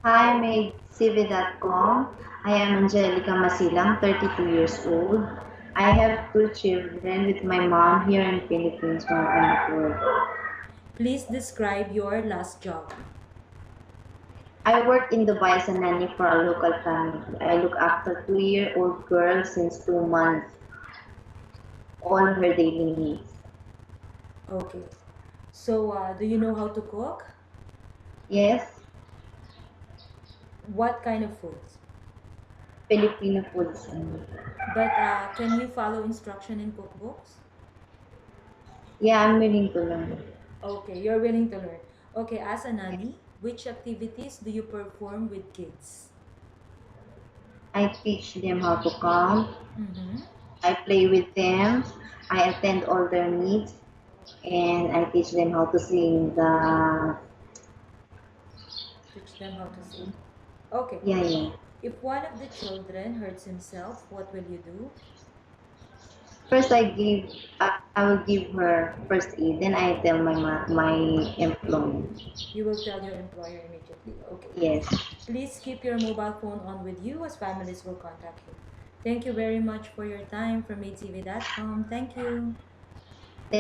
Hi, maidcv.com. I am Angelica Masilang, 32 years old. I have two children with my mom here in Philippines when I'm at work. Please describe your last job. I work in Dubai as a nanny for a local family. I look after 2-year-old girl since 2 months, all her daily needs. Okay. So, do you know how to cook? Yes, What kind of foods? Filipino foods. But can you follow instruction in cookbooks? Yeah, I'm willing to learn. Okay, you're willing to learn. Okay, as a nanny, which activities do you perform with kids? I teach them how to count. Mm-hmm. I play with them. I attend all their needs, and I teach them how to sing the. Teach them how to sing. Okay. Yeah, yeah. If one of the children hurts himself, what will you do? First, I will give her first aid. Then I tell my employee. You will tell your employer immediately. Okay. Yes. Please keep your mobile phone on with you as families will contact you. Thank you very much for your time from ATV.com. Thank you.